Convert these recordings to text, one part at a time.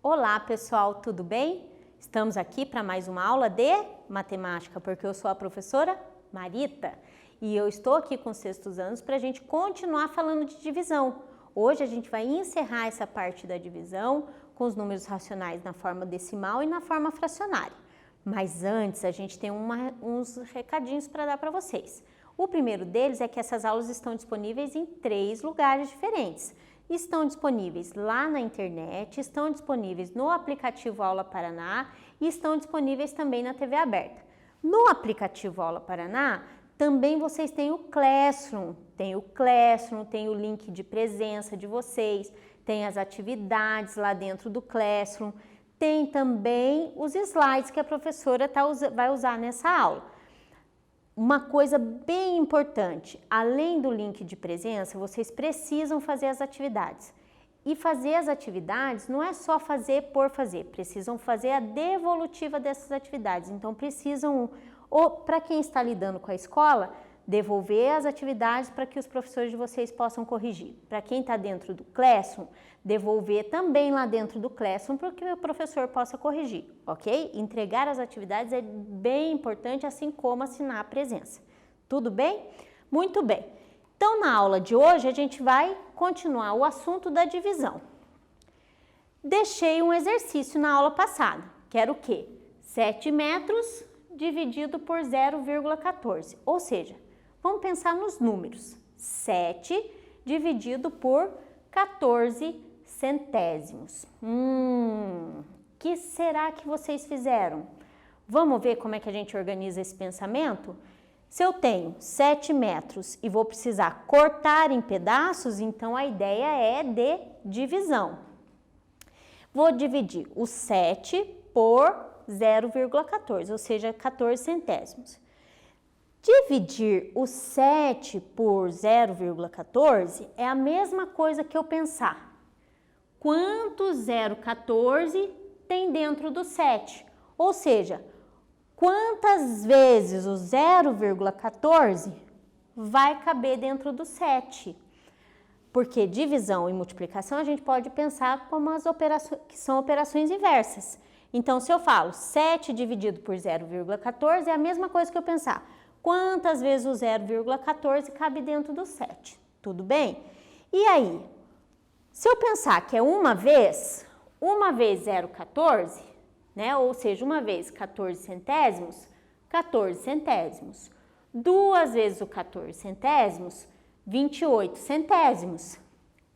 Olá pessoal, tudo bem? Estamos aqui para mais uma aula de matemática, porque eu sou a professora Marita e eu estou aqui com os sextos anos para a gente continuar falando de divisão. Hoje a gente vai encerrar essa parte da divisão com os números racionais na forma decimal e na forma fracionária. Mas antes a gente tem uns recadinhos para dar para vocês. O primeiro deles é que essas aulas estão disponíveis em 3 lugares diferentes. Estão disponíveis lá na internet, estão disponíveis no aplicativo Aula Paraná e estão disponíveis também na TV aberta. No aplicativo Aula Paraná, também vocês têm o Classroom, tem o link de presença de vocês, tem as atividades lá dentro do Classroom, tem também os slides que a professora vai usar nessa aula. Uma coisa bem importante, além do link de presença, vocês precisam fazer as atividades. E fazer as atividades não é só fazer por fazer, precisam fazer a devolutiva dessas atividades. Então precisam, ou para quem está lidando com a escola, devolver as atividades para que os professores de vocês possam corrigir. Para quem está dentro do Classroom, devolver também lá dentro do Classroom para que o professor possa corrigir, ok? Entregar as atividades é bem importante, assim como assinar a presença. Tudo bem? Muito bem. Então, na aula de hoje, a gente vai continuar o assunto da divisão. Deixei um exercício na aula passada, que era o quê? 7 metros dividido por 0,14, ou seja, vamos pensar nos números. 7 dividido por 14 centésimos. Que será que vocês fizeram? Vamos ver como é que a gente organiza esse pensamento? Se eu tenho 7 metros e vou precisar cortar em pedaços, então a ideia é de divisão. Vou dividir o 7 por 0,14, ou seja, 14 centésimos. Dividir o 7 por 0,14 é a mesma coisa que eu pensar quanto 0,14 tem dentro do 7, ou seja, quantas vezes o 0,14 vai caber dentro do 7. Porque divisão e multiplicação a gente pode pensar como as operações que são operações inversas. Então, se eu falo 7 dividido por 0,14 é a mesma coisa que eu pensar quantas vezes o 0,14 cabe dentro do 7. Tudo bem? E aí, se eu pensar que é uma vez 0,14, né? Ou seja, uma vez 14 centésimos, 14 centésimos. 2 vezes o 14 centésimos, 28 centésimos.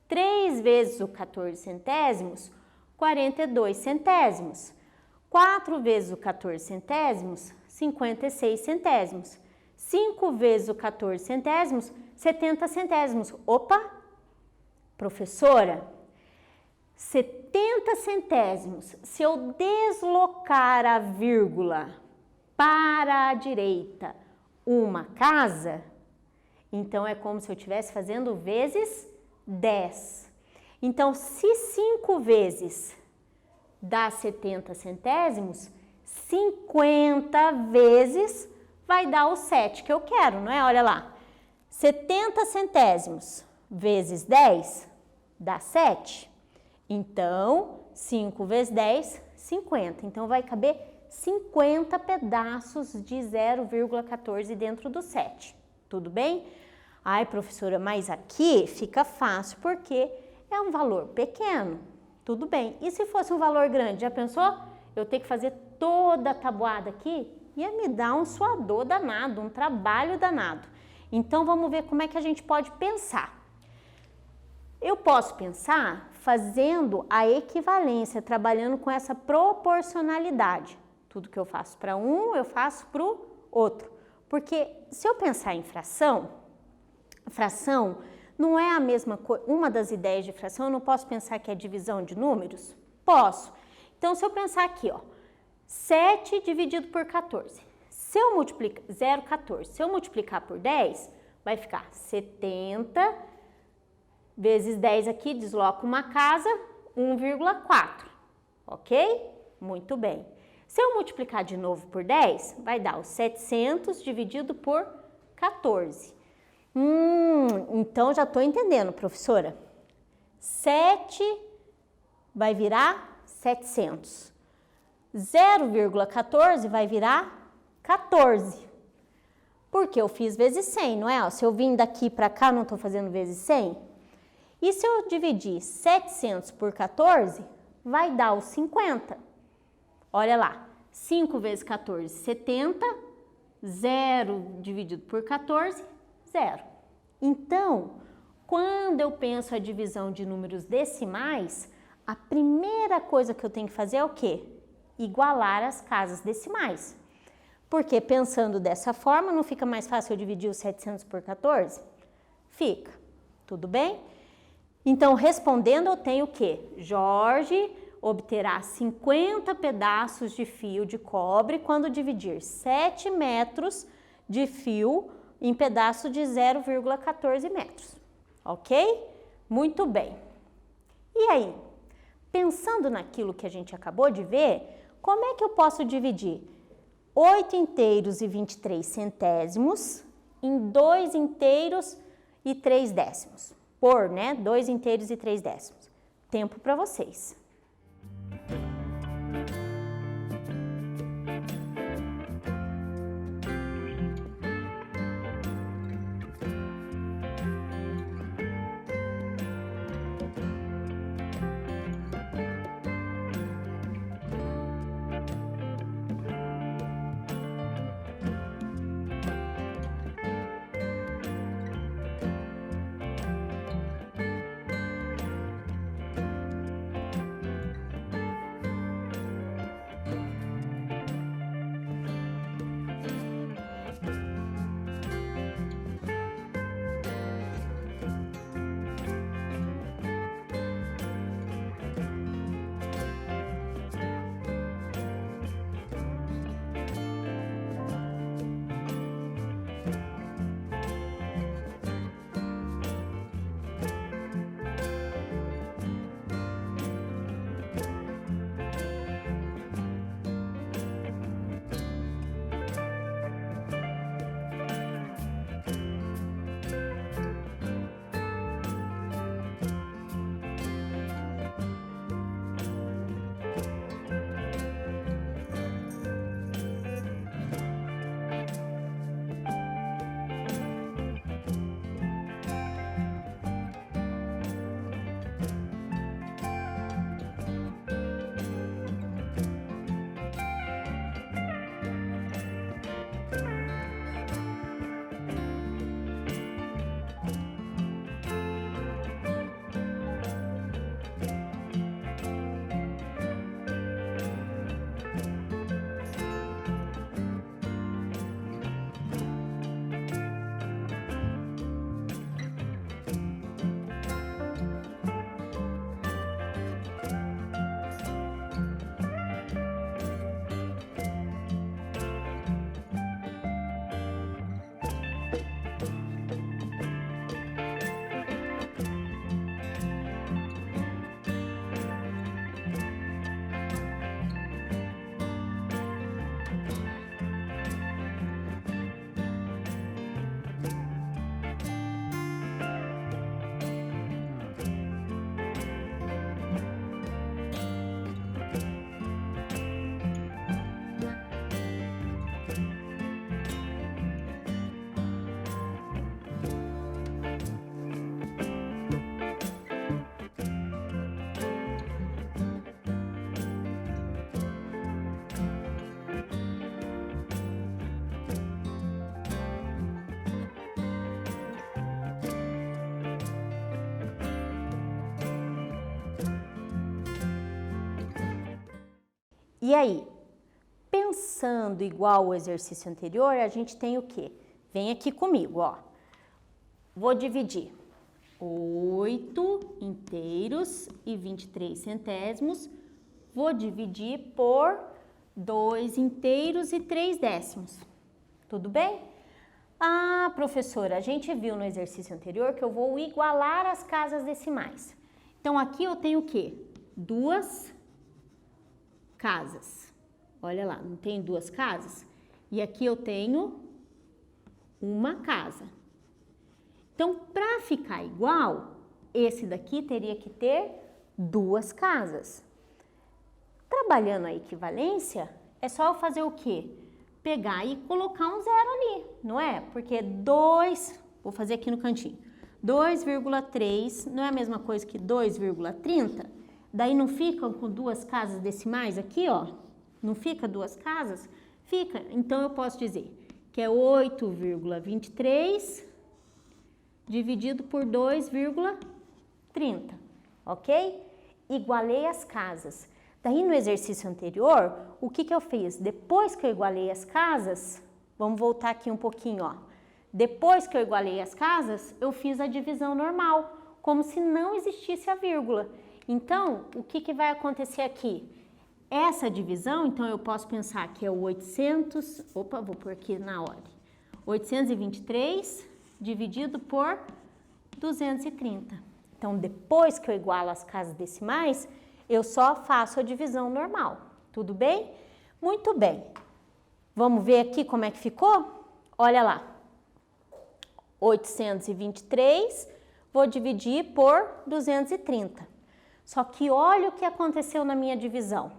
3 vezes o 14 centésimos, 42 centésimos. 4 vezes o 14 centésimos, 56 centésimos. 5 vezes o 14 centésimos, 70 centésimos. Opa! Professora, 70 centésimos, se eu deslocar a vírgula para a direita uma casa, então é como se eu estivesse fazendo vezes 10. Então, se 5 vezes dá 70 centésimos, 50 vezes vai dar o 7 que eu quero, não é? Olha lá, 70 centésimos vezes 10 dá 7. Então, 5 vezes 10, 50. Então, vai caber 50 pedaços de 0,14 dentro do 7. Tudo bem? Ai, professora, mas aqui fica fácil porque é um valor pequeno. Tudo bem. E se fosse um valor grande, já pensou? Eu ter que fazer toda a tabuada aqui? Ia me dar um suador danado, um trabalho danado. Então, vamos ver como é que a gente pode pensar. Eu posso pensar fazendo a equivalência, trabalhando com essa proporcionalidade. Tudo que eu faço para um, eu faço para o outro. Porque se eu pensar em fração não é a mesma coisa. Uma das ideias de fração, eu não posso pensar que é divisão de números? Posso. Então, se eu pensar aqui, ó, 7 dividido por 14. Se eu multiplicar 0,14, se eu multiplicar por 10, vai ficar 70 vezes 10 aqui, desloco uma casa, 1,4, ok? Muito bem. Se eu multiplicar de novo por 10, vai dar os 700 dividido por 14. Então já estou entendendo, professora. 7 vai virar 700. 0,14 vai virar 14. Porque eu fiz vezes 100, não é? Se eu vim daqui para cá, não estou fazendo vezes 100? E se eu dividir 700 por 14, vai dar os 50. Olha lá, 5 vezes 14, 70. 0 dividido por 14, 0. Então, quando eu penso a divisão de números decimais, a primeira coisa que eu tenho que fazer é o quê? Igualar as casas decimais. Porque pensando dessa forma, não fica mais fácil eu dividir os 700 por 14? Fica. Tudo bem? Então, respondendo, eu tenho o quê? Jorge obterá 50 pedaços de fio de cobre quando dividir 7 metros de fio em pedaço de 0,14 metros. Ok? Muito bem. E aí, pensando naquilo que a gente acabou de ver, como é que eu posso dividir 8 inteiros e 23 centésimos em 2 inteiros e 3 décimos? Por, né? 2 inteiros e 3 décimos. Tempo para vocês. E aí, pensando igual o exercício anterior, a gente tem o quê? Vem aqui comigo, ó. Vou dividir 8 inteiros e 23 centésimos. Vou dividir por 2 inteiros e 3 décimos. Tudo bem? Ah, professora, a gente viu no exercício anterior que eu vou igualar as casas decimais. Então, aqui eu tenho o quê? 2 casas. Olha lá, não tem 2 casas? E aqui eu tenho uma casa. Então, para ficar igual, esse daqui teria que ter 2 casas. Trabalhando a equivalência, é só eu fazer o quê? Pegar e colocar um zero ali, não é? Porque 2, vou fazer aqui no cantinho, 2,3 não é a mesma coisa que 2,30? Daí não ficam com 2 casas decimais aqui, ó? Não fica 2 casas? Fica. Então, eu posso dizer que é 8,23 dividido por 2,30, ok? Igualei as casas. Daí, no exercício anterior, o que eu fiz? Depois que eu igualei as casas, vamos voltar aqui um pouquinho, ó. Depois que eu igualei as casas, eu fiz a divisão normal, como se não existisse a vírgula. Então, o que vai acontecer aqui? Essa divisão, então, eu posso pensar que é o 800, opa, vou pôr aqui na ordem, 823 dividido por 230. Então, depois que eu igualo as casas decimais, eu só faço a divisão normal, tudo bem? Muito bem. Vamos ver aqui como é que ficou? Olha lá, 823, vou dividir por 230. Só que olha o que aconteceu na minha divisão.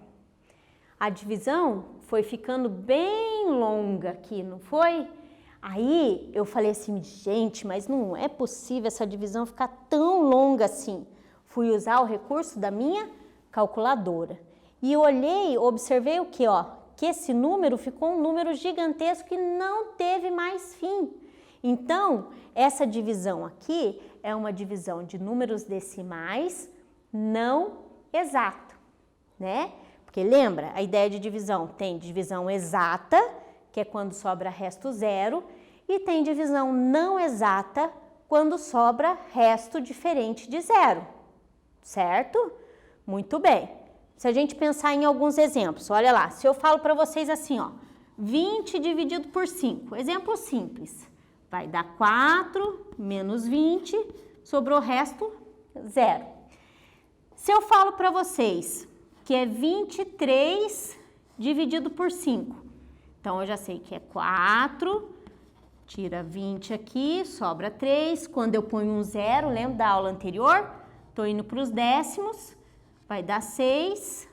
A divisão foi ficando bem longa aqui, não foi? Aí eu falei assim, gente, mas não é possível essa divisão ficar tão longa assim. Fui usar o recurso da minha calculadora. E olhei, observei o que, ó? Que esse número ficou um número gigantesco que não teve mais fim. Então, essa divisão aqui é uma divisão de números decimais não exato, né? Porque lembra, a ideia de divisão tem divisão exata, que é quando sobra resto zero, e tem divisão não exata, quando sobra resto diferente de zero, certo? Muito bem. Se a gente pensar em alguns exemplos, olha lá, se eu falo para vocês assim, ó, 20 dividido por 5, exemplo simples, vai dar 4 menos 20, sobrou o resto, zero. Se eu falo para vocês que é 23 dividido por 5, então eu já sei que é 4, tira 20 aqui, sobra 3, quando eu ponho um zero, lembra da aula anterior? Estou indo para os décimos, vai dar 6,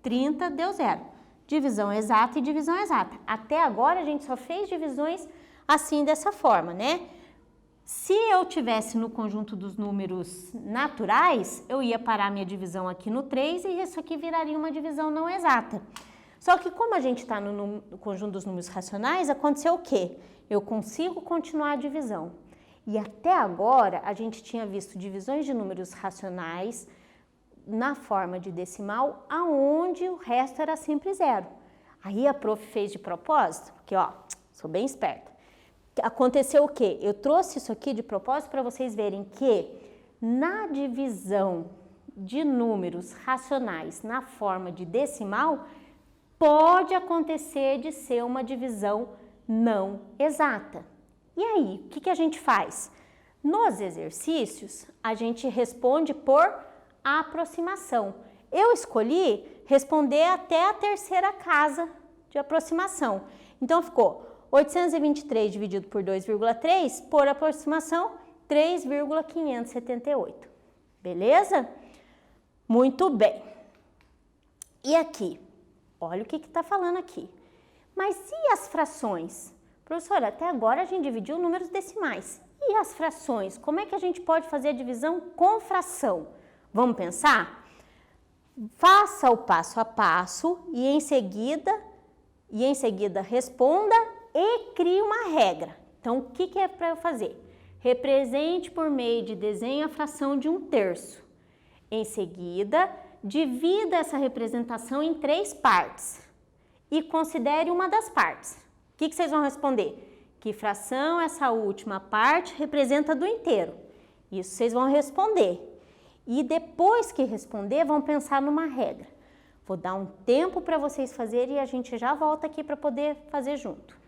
30, deu zero. Divisão exata e divisão exata. Até agora a gente só fez divisões assim, dessa forma, né? Se eu tivesse no conjunto dos números naturais, eu ia parar minha divisão aqui no 3 e isso aqui viraria uma divisão não exata. Só que como a gente está no conjunto dos números racionais, aconteceu o quê? Eu consigo continuar a divisão. E até agora a gente tinha visto divisões de números racionais na forma de decimal, aonde o resto era sempre zero. Aí a prof fez de propósito, porque ó, sou bem esperta. Aconteceu o quê? Eu trouxe isso aqui de propósito para vocês verem que na divisão de números racionais na forma de decimal, pode acontecer de ser uma divisão não exata. E aí, o que a gente faz? Nos exercícios, a gente responde por aproximação. Eu escolhi responder até a terceira casa de aproximação. Então, ficou 823 dividido por 2,3, por aproximação, 3,578. Beleza? Muito bem. E aqui? Olha o que está falando aqui. Mas e as frações? Professora, até agora a gente dividiu números decimais. E as frações? Como é que a gente pode fazer a divisão com fração? Vamos pensar? Faça o passo a passo e em seguida responda e crie uma regra. Então, o que é para eu fazer? Represente por meio de desenho a fração de 1/3. Em seguida, divida essa representação em 3 partes e considere uma das partes. O que vocês vão responder? Que fração essa última parte representa do inteiro? Isso vocês vão responder. E depois que responder, vão pensar numa regra. Vou dar um tempo para vocês fazerem e a gente já volta aqui para poder fazer junto.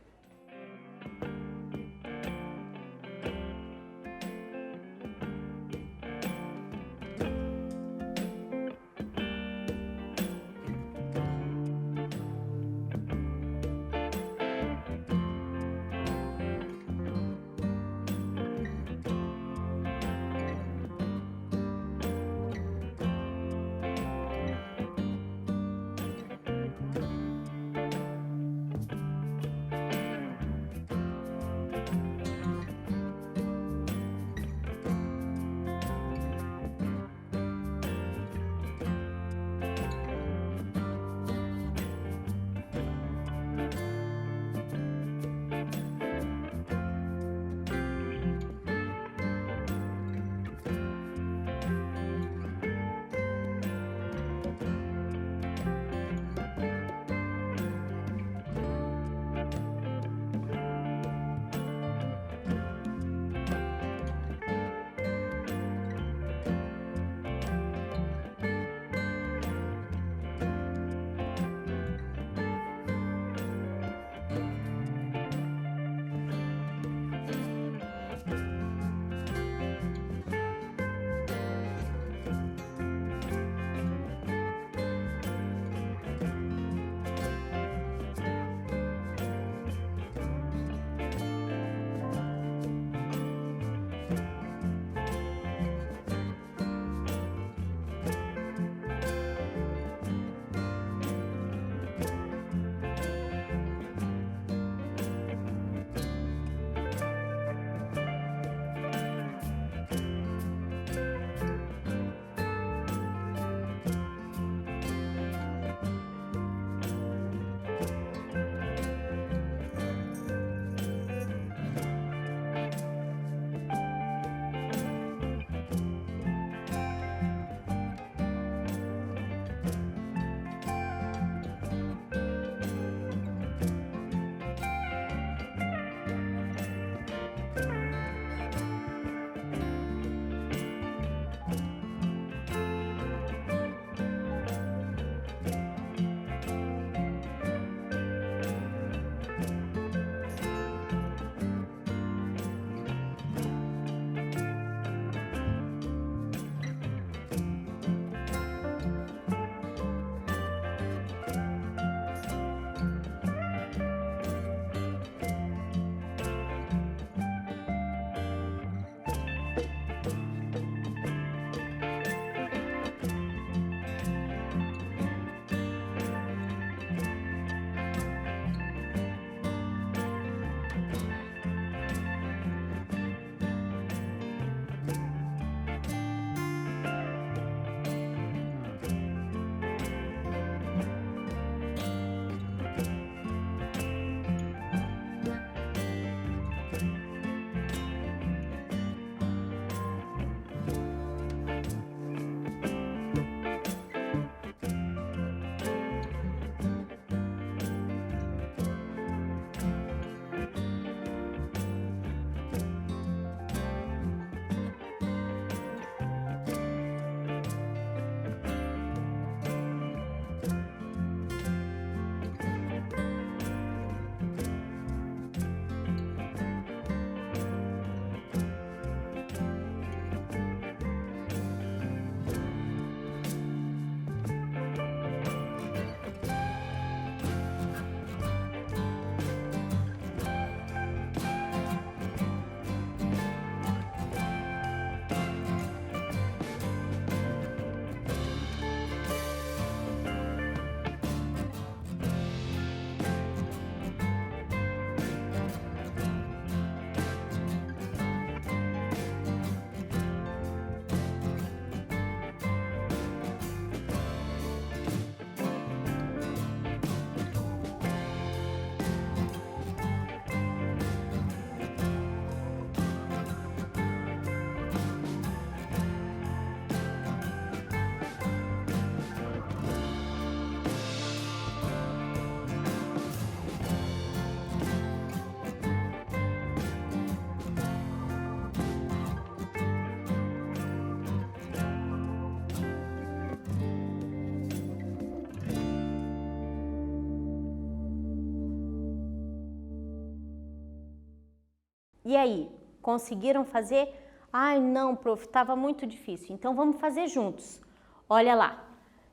E aí, conseguiram fazer? Ai, não, prof, estava muito difícil. Então, vamos fazer juntos. Olha lá.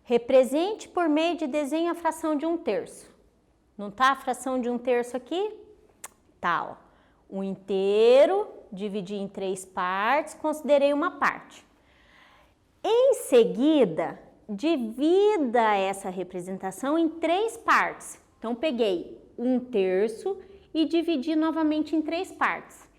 Represente por meio de desenho a fração de 1/3. Não tá a fração de 1/3 aqui? Tá, ó. O inteiro, dividi em 3 partes, considerei uma parte. Em seguida, divida essa representação em 3 partes. Então, peguei 1/3 e dividi novamente em 3 partes.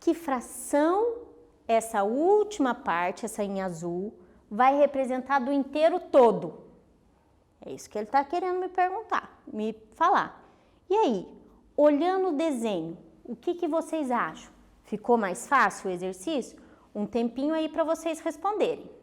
Que fração essa última parte, essa em azul, vai representar do inteiro todo? É isso que ele está querendo me perguntar, me falar. E aí, olhando o desenho, o que vocês acham? Ficou mais fácil o exercício? Um tempinho aí para vocês responderem.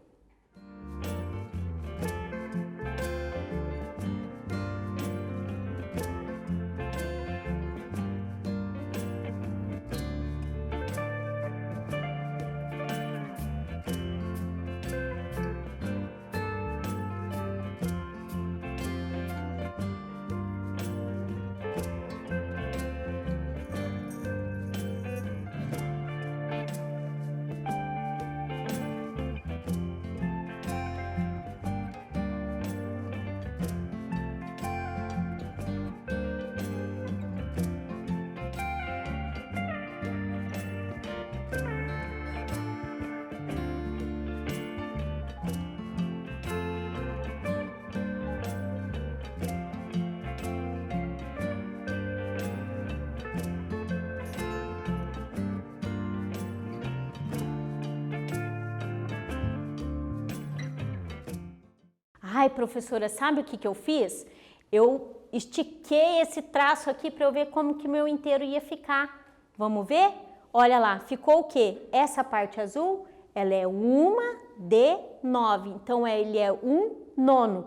Ai, professora, sabe o que eu fiz? Eu estiquei esse traço aqui para eu ver como que meu inteiro ia ficar. Vamos ver? Olha lá, ficou o quê? Essa parte azul, ela é 1/9, então ele é 1/9.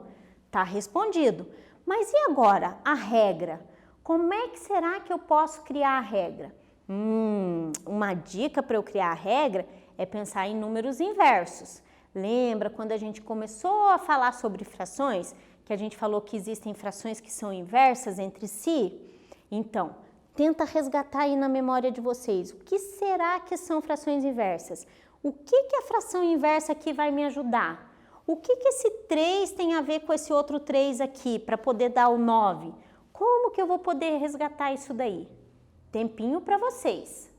Tá respondido. Mas e agora, a regra? Como é que será que eu posso criar a regra? Uma dica para eu criar a regra é pensar em números inversos. Lembra quando a gente começou a falar sobre frações, que a gente falou que existem frações que são inversas entre si? Então, tenta resgatar aí na memória de vocês. O que será que são frações inversas? O que a fração inversa aqui vai me ajudar? O que esse 3 tem a ver com esse outro 3 aqui, para poder dar o 9? Como que eu vou poder resgatar isso daí? Tempinho para vocês.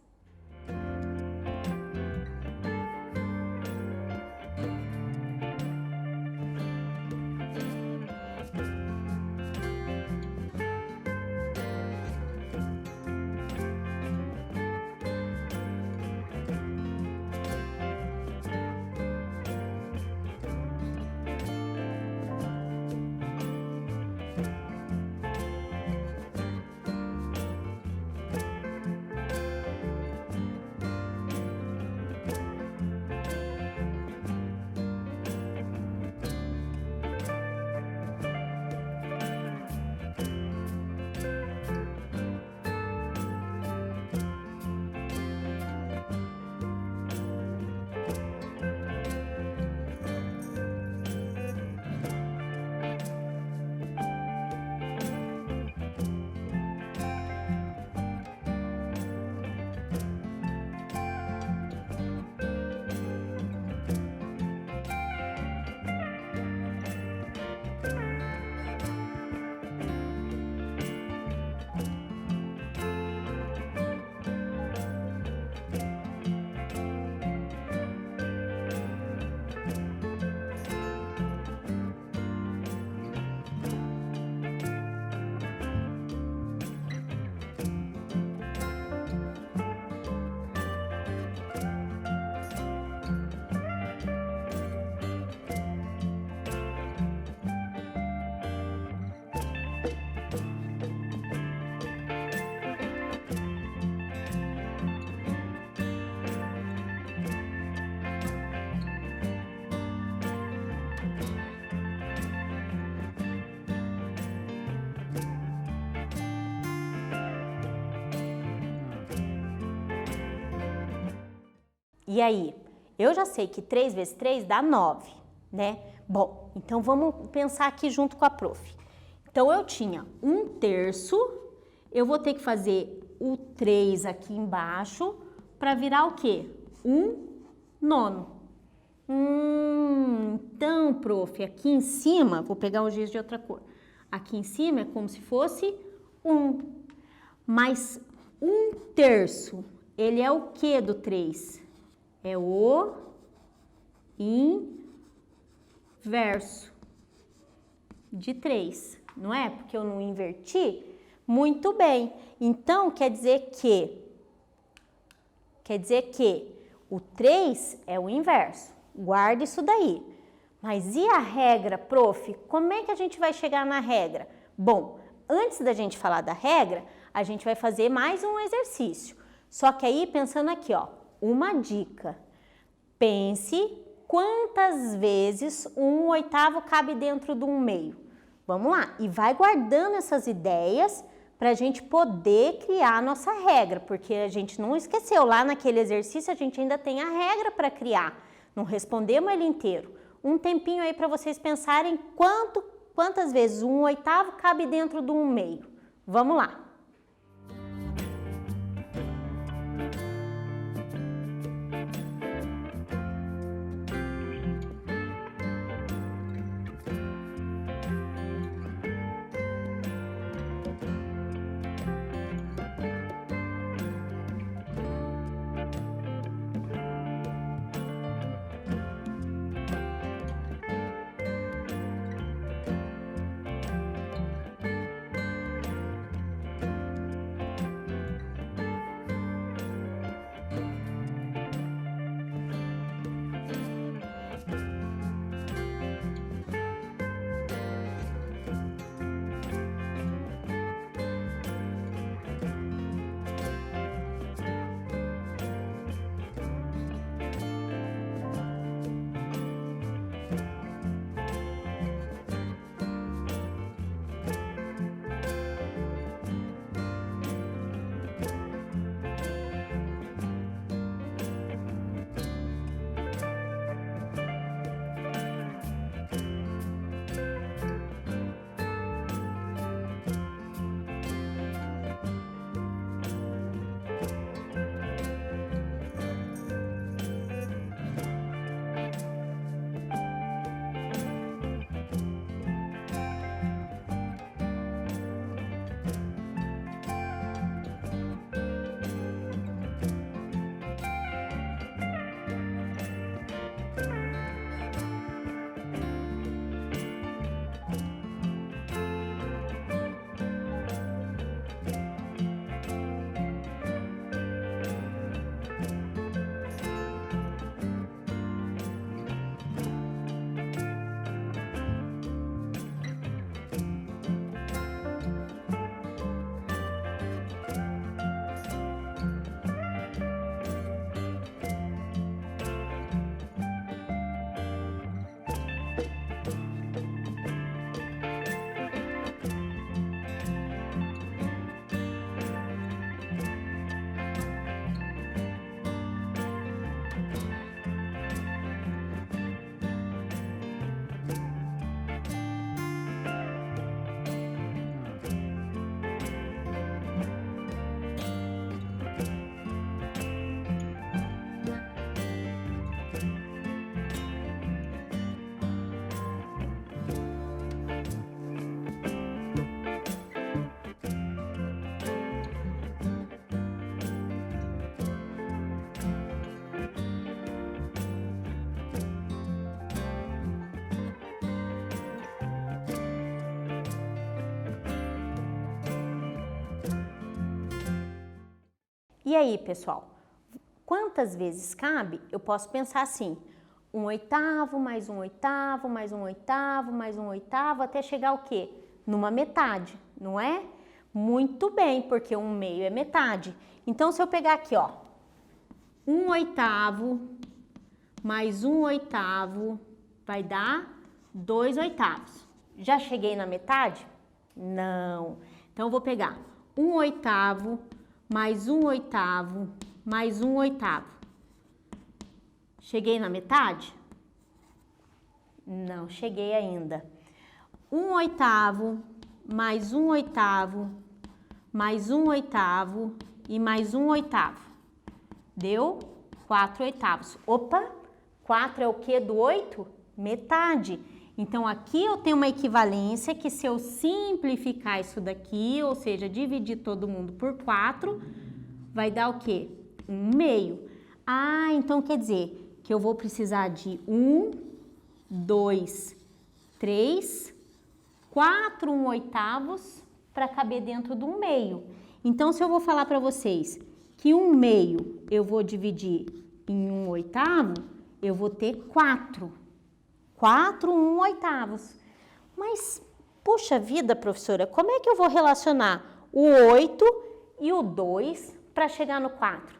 E aí, eu já sei que 3 vezes 3 dá 9, né? Bom, então vamos pensar aqui junto com a prof. Então, eu tinha 1/3, eu vou ter que fazer o 3 aqui embaixo para virar o quê? 1/9. Então, prof, aqui em cima, vou pegar o giz de outra cor. Aqui em cima é como se fosse 1. Mas 1/3, ele é o que do 3? É o inverso de 3, não é? Porque eu não inverti? Muito bem. Então, quer dizer que o 3 é o inverso. Guarda isso daí. Mas e a regra, prof? Como é que a gente vai chegar na regra? Bom, antes da gente falar da regra, a gente vai fazer mais um exercício. Só que aí, pensando aqui, ó, uma dica. Pense quantas vezes 1/8 cabe dentro de 1/2. Vamos lá. E vai guardando essas ideias para a gente poder criar a nossa regra, porque a gente não esqueceu, lá naquele exercício a gente ainda tem a regra para criar, não respondemos ele inteiro. Um tempinho aí para vocês pensarem quantas vezes 1/8 cabe dentro do 1/2. Vamos lá. E aí, pessoal, quantas vezes cabe? Eu posso pensar assim, 1/8 mais 1/8 mais 1/8 mais 1/8 até chegar o quê? Numa metade, não é? Muito bem, porque 1/2 é metade. Então, se eu pegar aqui, ó, 1/8 mais 1/8 vai dar 2/8. Já cheguei na metade? Não. Então, eu vou pegar 1/8 mais 1/8 mais 1/8. Cheguei na metade? Não cheguei ainda. 1/8 mais 1/8 mais 1/8 e mais 1/8. Deu 4/8. Opa, 4 é o quê do 8? Metade. Então, aqui eu tenho uma equivalência que se eu simplificar isso daqui, ou seja, dividir todo mundo por 4, vai dar o quê? 1/2. Ah, então quer dizer que eu vou precisar de 1, 2, 3, 4 1/8 para caber dentro do 1/2. Então, se eu vou falar para vocês que 1/2 eu vou dividir em 1/8, eu vou ter 4. 4 1/8. Mas, puxa vida, professora, como é que eu vou relacionar o 8 e o 2 para chegar no 4?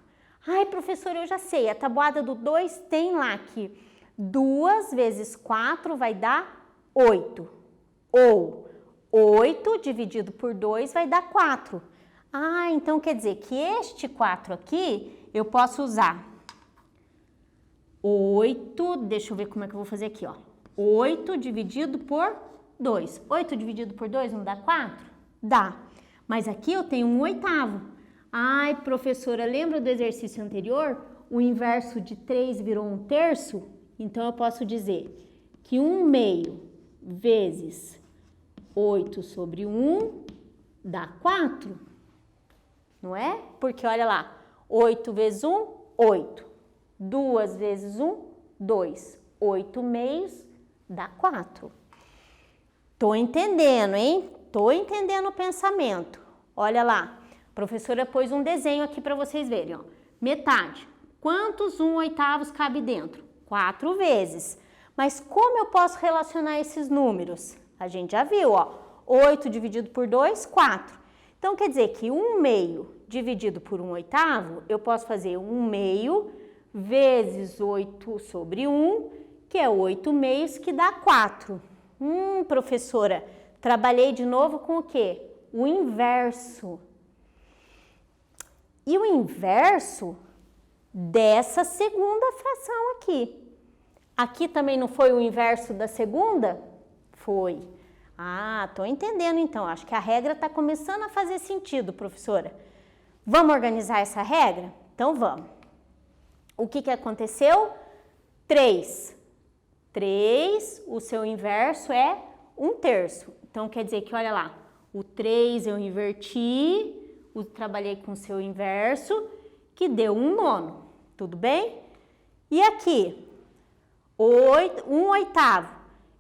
Ai, professora, eu já sei, a tabuada do 2 tem lá que 2 vezes 4 vai dar 8. Ou 8 dividido por 2 vai dar 4. Ah, então quer dizer que este 4 aqui eu posso usar 8, deixa eu ver como é que eu vou fazer aqui, ó. 8 dividido por 2. 8 dividido por 2 não dá 4? Dá. Mas aqui eu tenho 1/8. Ai, professora, lembra do exercício anterior? O inverso de 3 virou 1/3? Então, eu posso dizer que 1/2 vezes 8 sobre 1 dá 4. Não é? Porque, olha lá, 8 vezes 1, 8. 2 vezes 1, 2. 8/2 dá 4. Tô entendendo, hein? Tô entendendo o pensamento. Olha lá, a professora pôs um desenho aqui para vocês verem, ó. Metade. Quantos 1/8 cabe dentro? 4 vezes. Mas como eu posso relacionar esses números? A gente já viu, ó. 8 dividido por 2, 4. Então, quer dizer que 1/2 dividido por 1/8, eu posso fazer 1/2 vezes 8 sobre 1, que é 8/2, que dá 4. Professora, trabalhei de novo com o quê? O inverso. E o inverso dessa segunda fração aqui. Aqui também não foi o inverso da segunda? Foi. Ah, tô entendendo então. Acho que a regra tá começando a fazer sentido, professora. Vamos organizar essa regra? Então vamos. O que aconteceu? 3. 3, o seu inverso é 1/3. Então, quer dizer que, olha lá, o 3 eu inverti, trabalhei com o seu inverso, que deu 1/9. Tudo bem? E aqui, 1/8,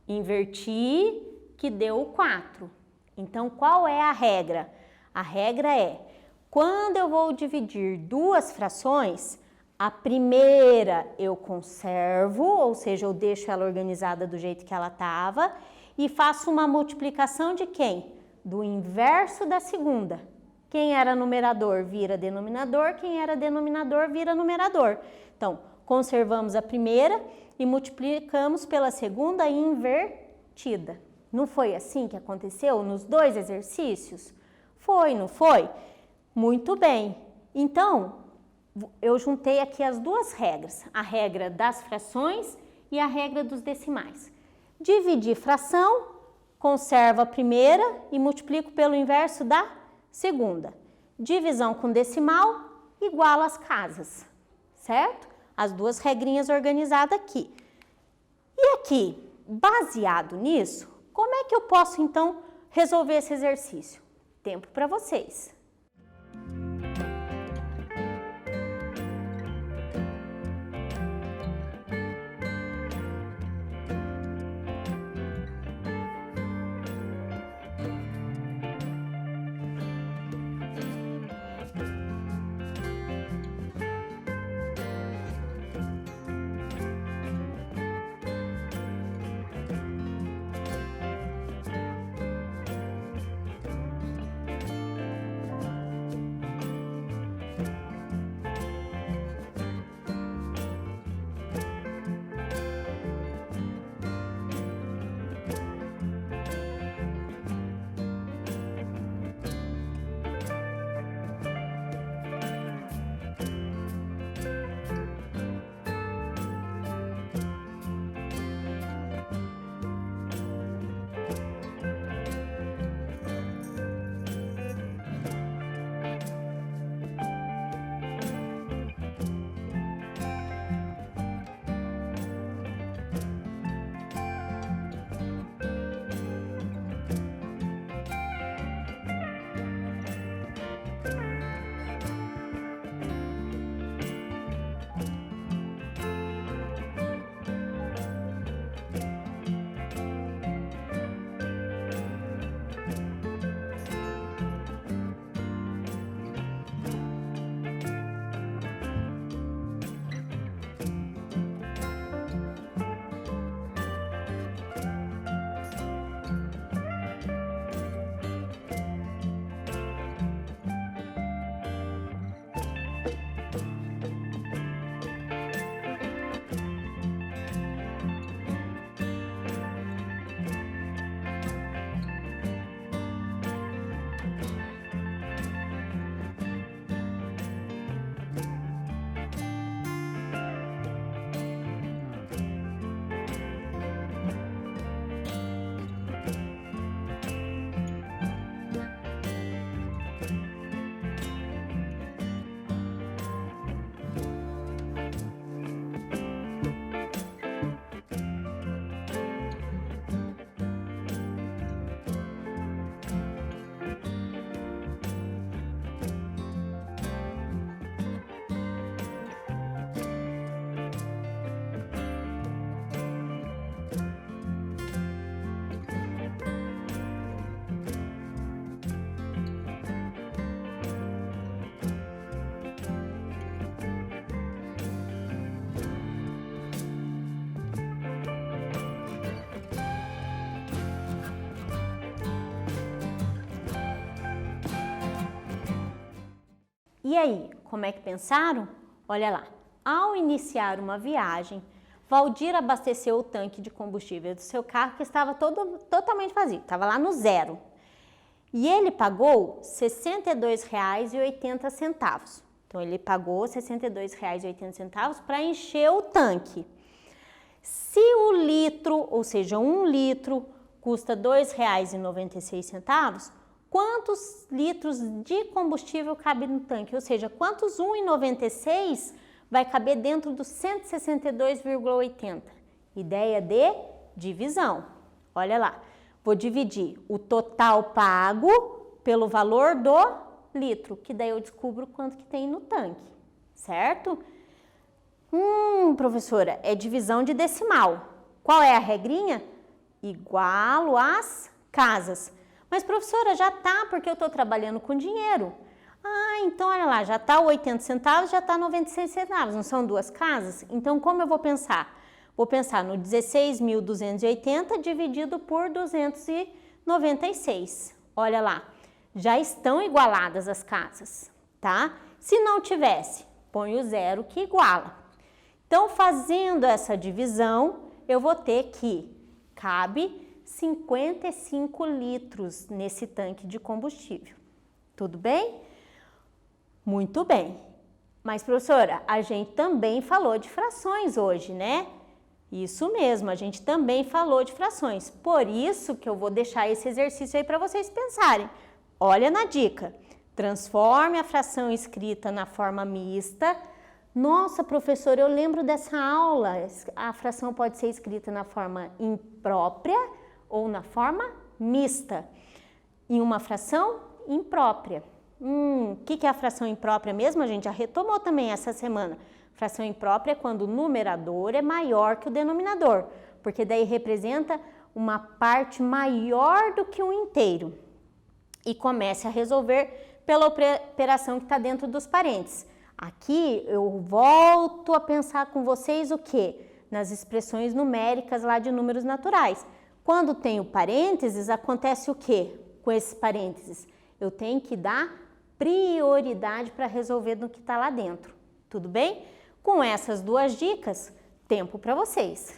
inverti, que deu 4. Então, qual é a regra? A regra é, quando eu vou dividir duas frações, a primeira eu conservo, ou seja, eu deixo ela organizada do jeito que ela estava e faço uma multiplicação de quem? Do inverso da segunda. Quem era numerador vira denominador, quem era denominador vira numerador. Então, conservamos a primeira e multiplicamos pela segunda invertida. Não foi assim que aconteceu nos dois exercícios? Foi, não foi? Muito bem. Então, eu juntei aqui as duas regras, a regra das frações e a regra dos decimais. Dividir fração, conservo a primeira e multiplico pelo inverso da segunda. Divisão com decimal, igual às casas, certo? As duas regrinhas organizadas aqui. E aqui, baseado nisso, como é que eu posso, então, resolver esse exercício? Tempo para vocês. E aí, como é que pensaram? Olha lá, ao iniciar uma viagem, Valdir abasteceu o tanque de combustível do seu carro que estava totalmente vazio, estava lá no zero. E ele pagou R$ 62,80. Então, ele pagou R$ 62,80 para encher o tanque. Se o litro, ou seja, 1 litro, custa R$ 2,96, quantos litros de combustível cabe no tanque? Ou seja, quantos 1,96 vai caber dentro dos 162,80? Ideia de divisão. Olha lá, vou dividir o total pago pelo valor do litro, que daí eu descubro quanto que tem no tanque, certo? Professora, é divisão de decimal. Qual é a regrinha? Igualo às casas. Mas, professora, já tá, porque eu estou trabalhando com dinheiro. Então, olha lá, já está 80 centavos, já está 96 centavos, não são duas casas? Então, como eu vou pensar? Vou pensar no 16.280 dividido por 296. Olha lá, já estão igualadas as casas, tá? Se não tivesse, põe o zero que iguala. Então, fazendo essa divisão, eu vou ter que cabe 55 litros nesse tanque de combustível. Tudo bem? Muito bem. Mas, professora, a gente também falou de frações hoje, né? Isso mesmo, a gente também falou de frações. Por isso que eu vou deixar esse exercício aí para vocês pensarem. Olha na dica. Transforme a fração escrita na forma mista. Nossa, professora, eu lembro dessa aula. A fração pode ser escrita na forma imprópria ou na forma mista. Em uma fração imprópria. O que é a fração imprópria mesmo? A gente já retomou também essa semana. Fração imprópria é quando o numerador é maior que o denominador, porque daí representa uma parte maior do que um inteiro. E comece a resolver pela operação que está dentro dos parênteses. Aqui eu volto a pensar com vocês o quê? Nas expressões numéricas lá de números naturais. Quando tem o parênteses, acontece o quê com esses parênteses? Eu tenho que dar prioridade para resolver no que está lá dentro. Tudo bem? Com essas duas dicas, tempo para vocês.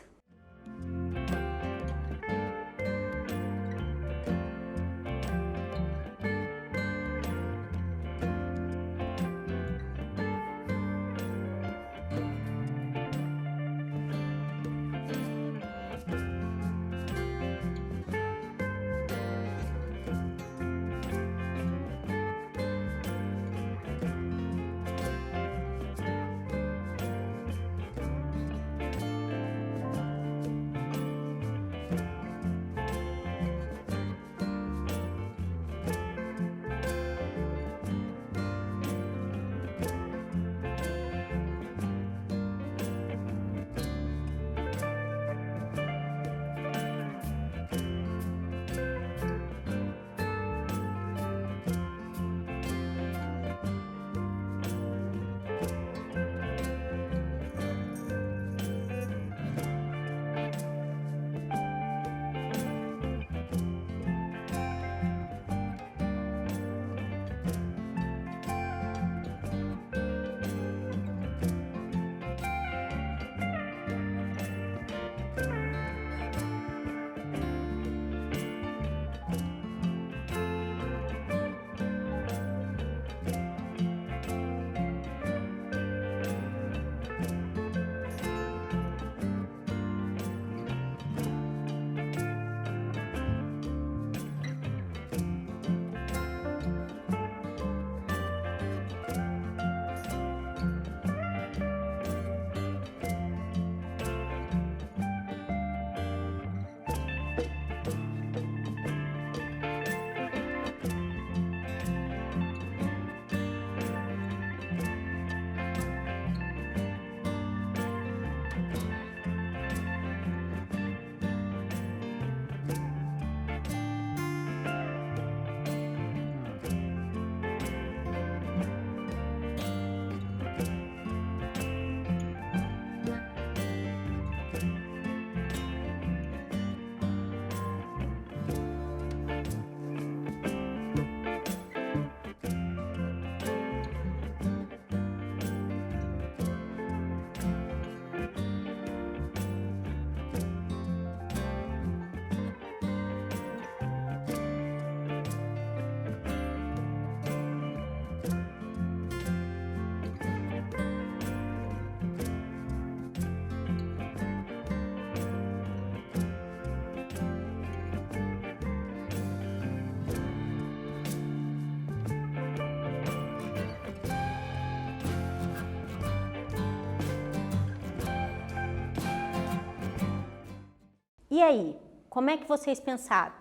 E aí, como é que vocês pensaram?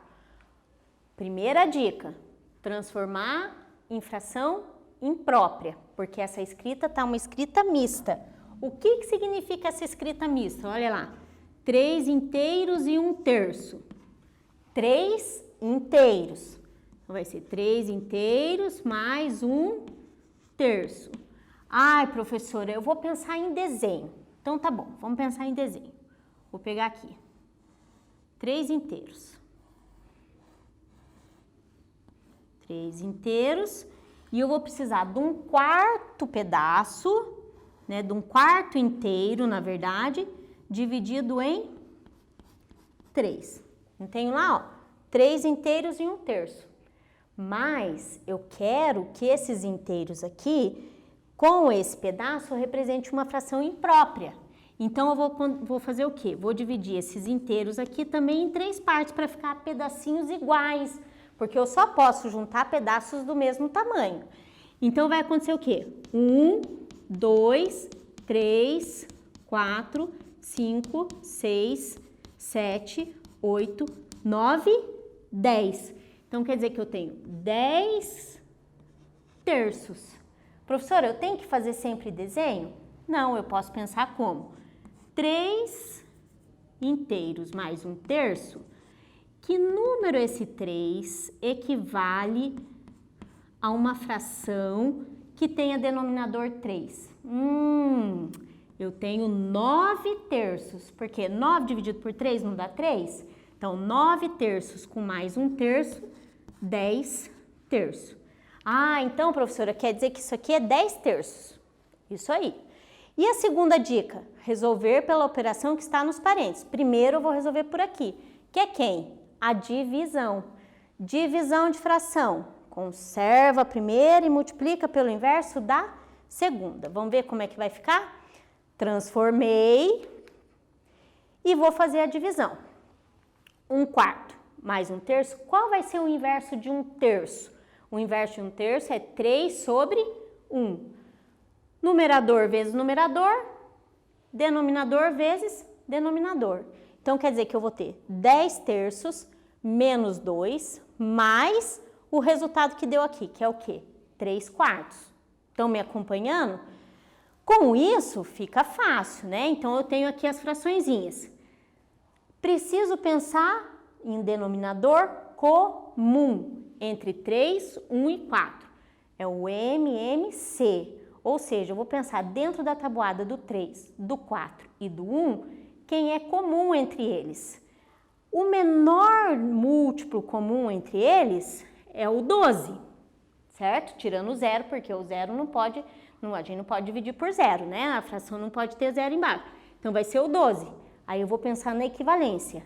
Primeira dica, transformar em fração imprópria, porque essa escrita está uma escrita mista. O que significa essa escrita mista? Olha lá, 3 inteiros e 1/3. 3 inteiros. Então, vai ser 3 inteiros mais 1/3. Ai, professora, eu vou pensar em desenho. Então, tá bom, vamos pensar em desenho. Vou pegar aqui. 3 inteiros. 3 inteiros. E eu vou precisar de um quarto pedaço, né? De um quarto inteiro, na verdade, dividido em 3. Não tenho lá, ó, 3 inteiros e 1/3. Mas eu quero que esses inteiros aqui, com esse pedaço, represente uma fração imprópria. Então, eu vou fazer o quê? Vou dividir esses inteiros aqui também em 3 partes para ficar pedacinhos iguais, porque eu só posso juntar pedaços do mesmo tamanho. Então, vai acontecer o quê? 1, 2, 3, 4, 5, 6, 7, 8, 9, 10. Então, quer dizer que eu tenho 10 terços. Professora, eu tenho que fazer sempre desenho? Não, eu posso pensar como? 3 inteiros mais 1/3. Que número esse 3 equivale a uma fração que tenha denominador 3? Eu tenho 9 terços, porque 9 dividido por 3 não dá 3? Então, 9 terços com mais 1/3, 10 terços. Ah, então, professora, quer dizer que isso aqui é 10 terços. Isso aí. E a segunda dica? Resolver pela operação que está nos parênteses. Primeiro, eu vou resolver por aqui, que é quem? A divisão. Divisão de fração. Conserva a primeira e multiplica pelo inverso da segunda. Vamos ver como é que vai ficar? Transformei e vou fazer a divisão. 1/4 mais 1/3. Qual vai ser o inverso de 1/3? O inverso de 1/3 é 3 sobre 1. Numerador vezes numerador, denominador vezes denominador. Então, quer dizer que eu vou ter 10 terços menos 2, mais o resultado que deu aqui, que é o quê? 3/4. Estão me acompanhando? Com isso, fica fácil, né? Então, eu tenho aqui as fraçõezinhas. Preciso pensar em denominador comum entre 3, 1 e 4. É o MMC. Ou seja, eu vou pensar dentro da tabuada do 3, do 4 e do 1, quem é comum entre eles. O menor múltiplo comum entre eles é o 12, certo? Tirando o zero, porque o zero a gente não pode dividir por zero, né? A fração não pode ter zero embaixo. Então, vai ser o 12. Aí, eu vou pensar na equivalência.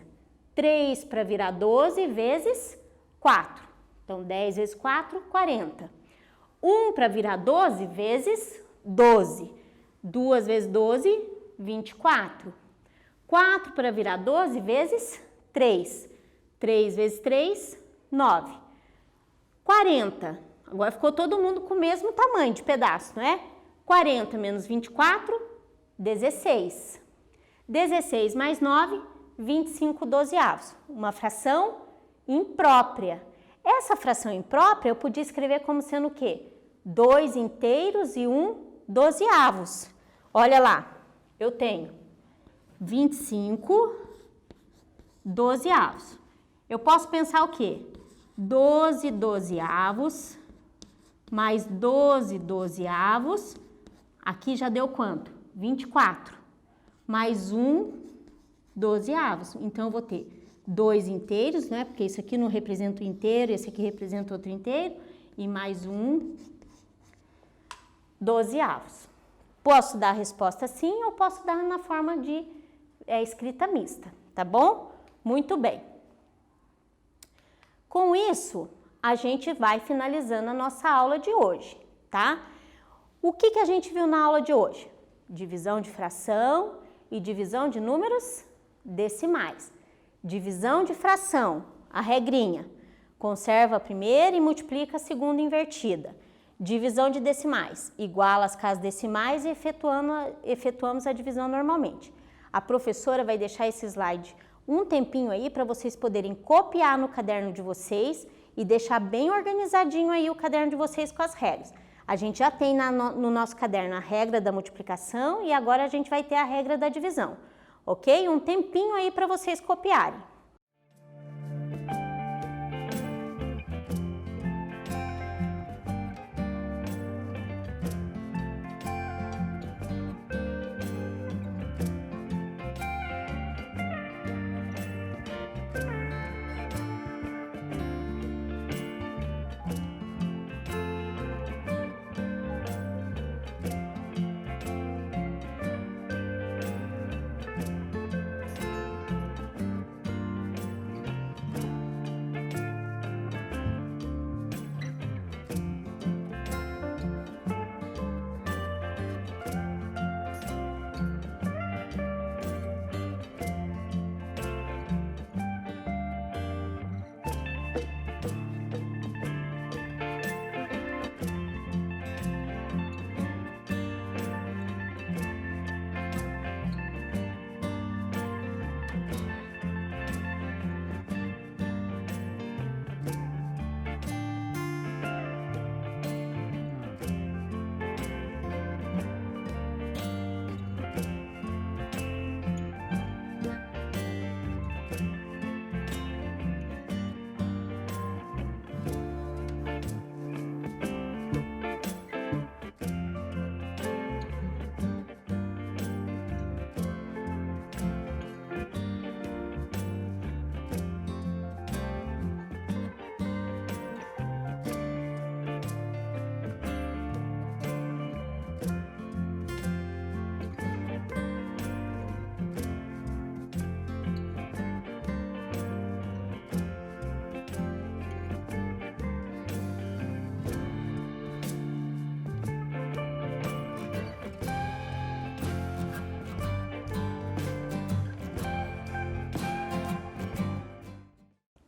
3 para virar 12 vezes 4. Então, 10 vezes 4, 40. 1 para virar 12 vezes 12. 2 vezes 12, 24. 4 para virar 12 vezes 3. 3 vezes 3, 9. 40. Agora ficou todo mundo com o mesmo tamanho de pedaço, não é? 40 menos 24, 16. 16 mais 9, 25 dozeavos. Uma fração imprópria. Essa fração imprópria eu podia escrever como sendo o quê? 2 inteiros e 1 dozeavos. Olha lá, eu tenho 25 dozeavos. Eu posso pensar o quê? 12 dozeavos mais 12 dozeavos. Aqui já deu quanto? 24. Mais 1 dozeavos. Então, eu vou ter 2 inteiros, né? Porque isso aqui não representa o inteiro, esse aqui representa outro inteiro. E mais 1 dozeavos. Posso dar a resposta sim ou posso dar na forma de escrita mista, tá bom? Muito bem. Com isso, a gente vai finalizando a nossa aula de hoje, tá? O que a gente viu na aula de hoje? Divisão de fração e divisão de números decimais. Divisão de fração, a regrinha. Conserva a primeira e multiplica a segunda invertida. Divisão de decimais, iguala as casas decimais e efetuamos a divisão normalmente. A professora vai deixar esse slide um tempinho aí para vocês poderem copiar no caderno de vocês e deixar bem organizadinho aí o caderno de vocês com as regras. A gente já tem no nosso caderno a regra da multiplicação e agora a gente vai ter a regra da divisão, ok? Um tempinho aí para vocês copiarem.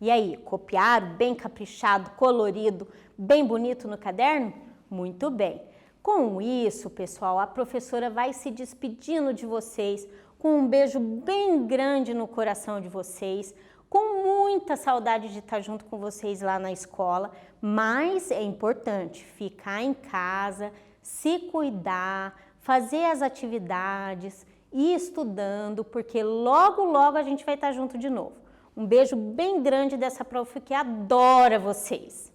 E aí, copiaram bem caprichado, colorido, bem bonito no caderno? Muito bem. Com isso, pessoal, a professora vai se despedindo de vocês com um beijo bem grande no coração de vocês, com muita saudade de estar junto com vocês lá na escola, mas é importante ficar em casa, se cuidar, fazer as atividades, ir estudando, porque logo, logo a gente vai estar junto de novo. Um beijo bem grande dessa prof que adora vocês!